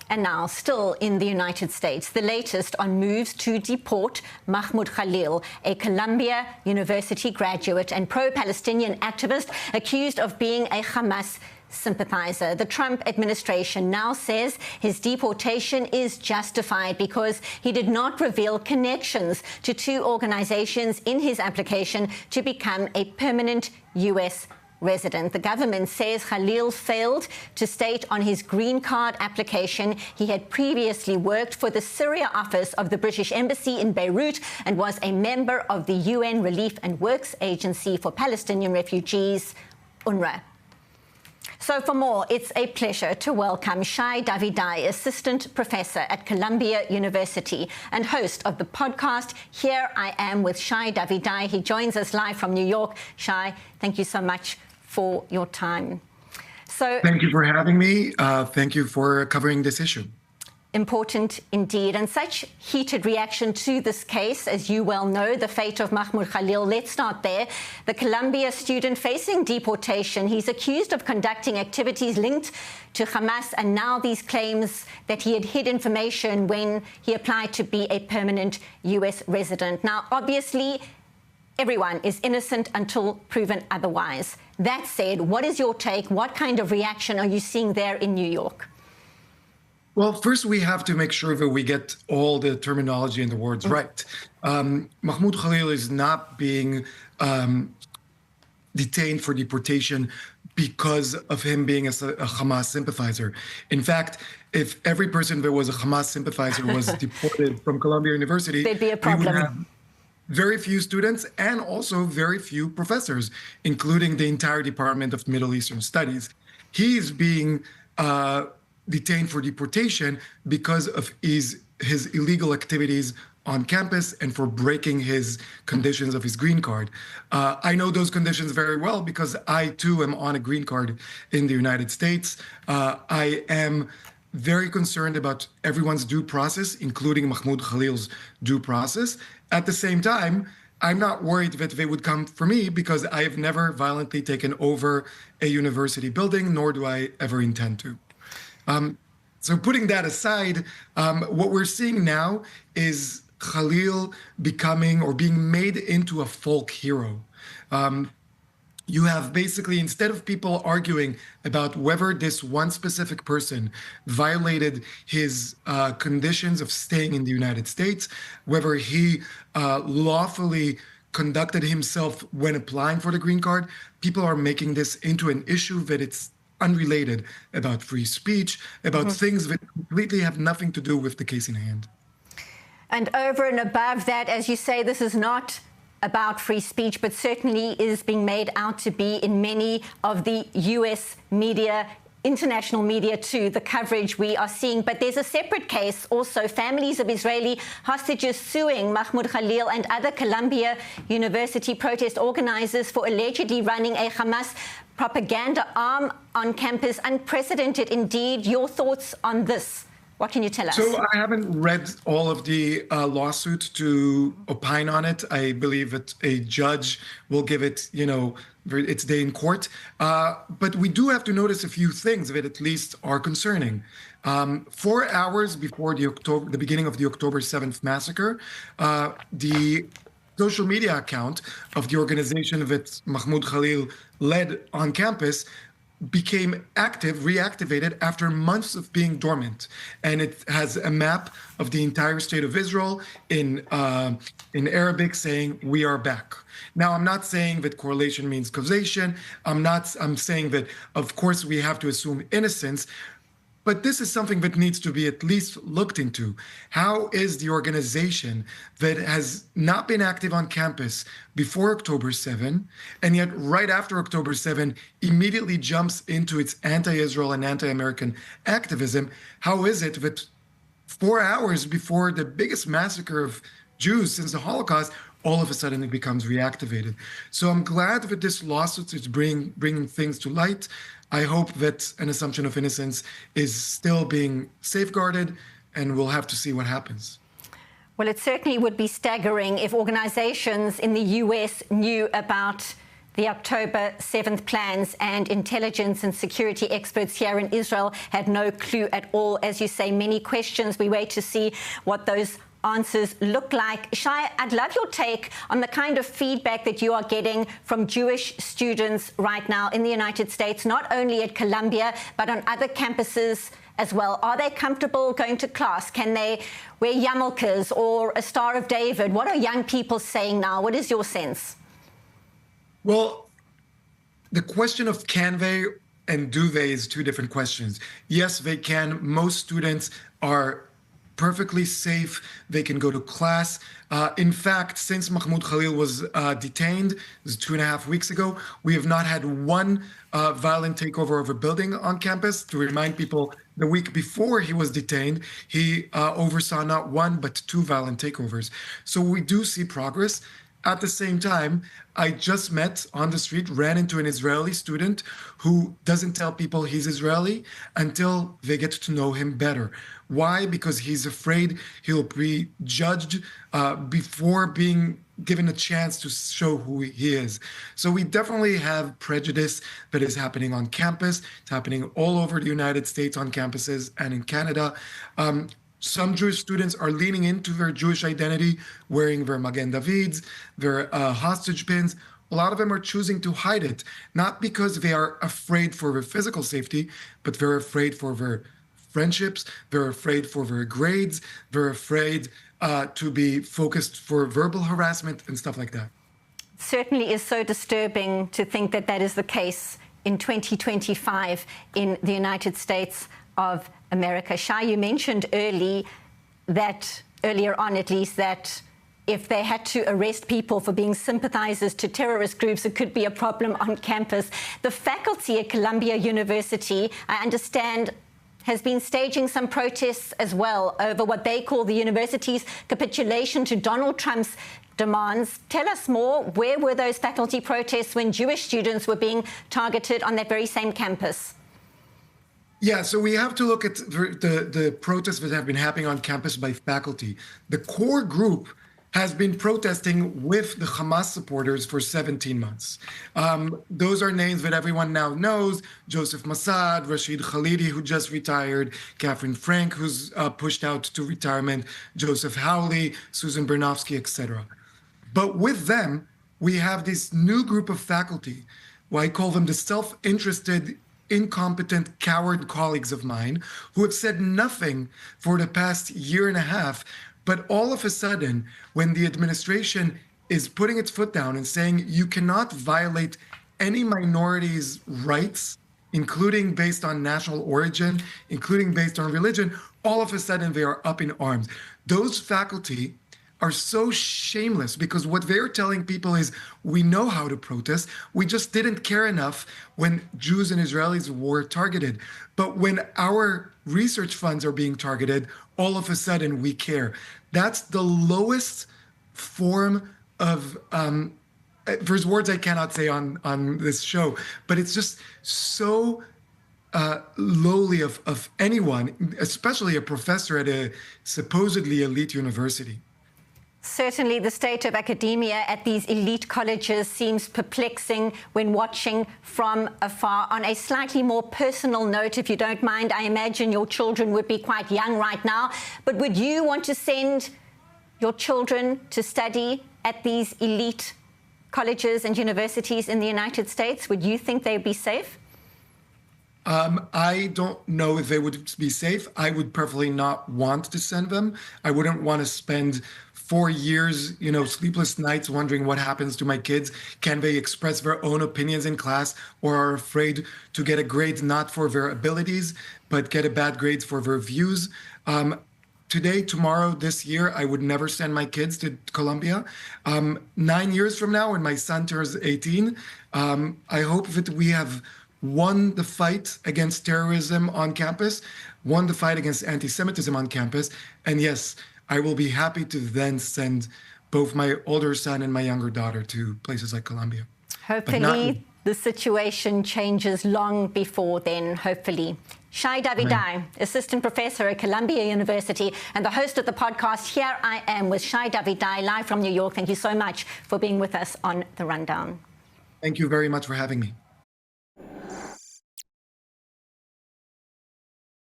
And now, still in the United States, the latest on moves to deport Mahmoud Khalil, a Columbia University graduate and pro-Palestinian activist accused of being a Hamas sympathizer. The Trump administration now says his deportation is justified because he did not reveal connections to two organizations in his application to become a permanent U.S. resident. The government says Khalil failed to state on his green card application he had previously worked for the Syria office of the British Embassy in Beirut and was a member of the UN Relief and Works Agency for Palestinian Refugees, UNRWA. So for more, it's a pleasure to welcome Shai Davidai, Assistant Professor at Columbia University and host of the podcast Here I Am with Shai Davidai. He joins us live from New York. Shai, thank you so much for your time. So, thank you for having me. Thank you for covering this issue. Important indeed, and such heated reaction to this case, as you well know, the fate of Mahmoud Khalil. Let's start there. The Columbia student facing deportation, he's accused of conducting activities linked to Hamas, and now these claims that he had hid information when he applied to be a permanent U.S. resident. Now, obviously, everyone is innocent until proven otherwise. That said, what is your take? What kind of reaction are you seeing there in New York? Well, first, we have to make sure that we get all the terminology and the words right. Mahmoud Khalil is not being detained for deportation because of him being a Hamas sympathizer. In fact, if every person that was a Hamas sympathizer was deported from Columbia University, there'd be a problem. We would have very few students and also very few professors, including the entire Department of Middle Eastern Studies. He's being detained for deportation because of his illegal activities on campus and for breaking his conditions of his green card. I know those conditions very well because I too am on a green card in the United States. I am very concerned about everyone's due process, including Mahmoud Khalil's due process. At the same time, I'm not worried that they would come for me because I have never violently taken over a university building, nor do I ever intend to. So putting that aside, what we're seeing now is Khalil becoming or being made into a folk hero. You have basically, instead of people arguing about whether this one specific person violated his conditions of staying in the United States, whether he lawfully conducted himself when applying for the green card, people are making this into an issue that it's unrelated about free speech, about things that completely have nothing to do with the case in hand. And over and above that, as you say, this is not about free speech, but certainly is being made out to be in many of the U.S. media, international media too, the coverage we are seeing. But there's a separate case also, families of Israeli hostages suing Mahmoud Khalil and other Columbia University protest organizers for allegedly running a Hamas propaganda arm on campus. Unprecedented indeed. Your thoughts on this? What can you tell us? So I haven't read all of the lawsuit to opine on it. I believe that a judge will give it, its day in court. But we do have to notice a few things that at least are concerning. 4 hours before the beginning of the October 7th massacre, the social media account of the organization that Mahmoud Khalil led on campus became reactivated after months of being dormant. And it has a map of the entire state of Israel in Arabic saying, "We are back." Now, I'm not saying that correlation means causation. I'm saying that, of course, we have to assume innocence. But this is something that needs to be at least looked into. How is the organization that has not been active on campus before October 7, and yet right after October 7 immediately jumps into its anti-Israel and anti-American activism, how is it that 4 hours before the biggest massacre of Jews since the Holocaust, all of a sudden it becomes reactivated? So I'm glad that this lawsuit is bringing things to light. I hope that an assumption of innocence is still being safeguarded, and we'll have to see what happens. Well, it certainly would be staggering if organizations in the U.S. knew about The October 7th plans, and intelligence and security experts here in Israel had no clue at all. As you say, many questions. We wait to see what those answers look like. Shai, I'd love your take on the kind of feedback that you are getting from Jewish students right now in the United States, not only at Columbia, but on other campuses as well. Are they comfortable going to class? Can they wear yarmulkes or a Star of David? What are young people saying now? What is your sense? Well, the question of can they and do they is two different questions. Yes, they can. Most students are perfectly safe. They can go to class. In fact, since Mahmoud Khalil was detained, it was 2.5 weeks ago, we have not had one violent takeover of a building on campus. To remind people, the week before he was detained, he oversaw not one, but 2 violent takeovers. So we do see progress. At the same time, I just met on the street, ran into an Israeli student who doesn't tell people he's Israeli until they get to know him better. Why? Because he's afraid he'll be judged before being given a chance to show who he is. So we definitely have prejudice that is happening on campus. It's happening all over the United States on campuses and in Canada. Some Jewish students are leaning into their Jewish identity, wearing their Magen Davids, their hostage pins. A lot of them are choosing to hide it, not because they are afraid for their physical safety, but they're afraid for their friendships, they're afraid for their grades, they're afraid to be focused for verbal harassment and stuff like that. It certainly is so disturbing to think that that is the case in 2025 in the United States of America. Shai, you mentioned earlier on at least, that if they had to arrest people for being sympathizers to terrorist groups, it could be a problem on campus. The faculty at Columbia University, I understand, has been staging some protests as well over what they call the university's capitulation to Donald Trump's demands. Tell us more. Where were those faculty protests when Jewish students were being targeted on that very same campus? Yeah, so we have to look at the protests that have been happening on campus by faculty. The core group has been protesting with the Hamas supporters for 17 months. Those are names that everyone now knows: Joseph Massad, Rashid Khalidi, who just retired, Catherine Frank, who's pushed out to retirement, Joseph Howley, Susan Bernofsky, etc. But with them, we have this new group of faculty, who I call them the self-interested, incompetent, coward colleagues of mine, who have said nothing for the past year and a half. But all of a sudden, when the administration is putting its foot down and saying you cannot violate any minority's rights, including based on national origin, including based on religion, all of a sudden they are up in arms. Those faculty are so shameless, because what they're telling people is, we know how to protest. We just didn't care enough when Jews and Israelis were targeted. But when our research funds are being targeted, all of a sudden we care. That's the lowest form of, there's words I cannot say on this show, but it's just so lowly of anyone, especially a professor at a supposedly elite university. Certainly, the state of academia at these elite colleges seems perplexing when watching from afar. On a slightly more personal note, if you don't mind, I imagine your children would be quite young right now, but would you want to send your children to study at these elite colleges and universities in the United States? Would you think they would be safe? I don't know if they would be safe. I would perfectly not want to send them. I wouldn't want to spend 4 years, sleepless nights wondering what happens to my kids. Can they express their own opinions in class, or are afraid to get a grade not for their abilities, but get a bad grades for their views? Today, tomorrow, this year, I would never send my kids to Columbia. 9 years from now, when my son turns 18, I hope that we have won the fight against terrorism on campus, won the fight against antisemitism on campus. And yes, I will be happy to then send both my older son and my younger daughter to places like Columbia. Hopefully the situation changes long before then, hopefully. Shai Davidai, Assistant Professor at Columbia University and the host of the podcast Here I Am with Shai Davidai, live from New York. Thank you so much for being with us on The Rundown. Thank you very much for having me.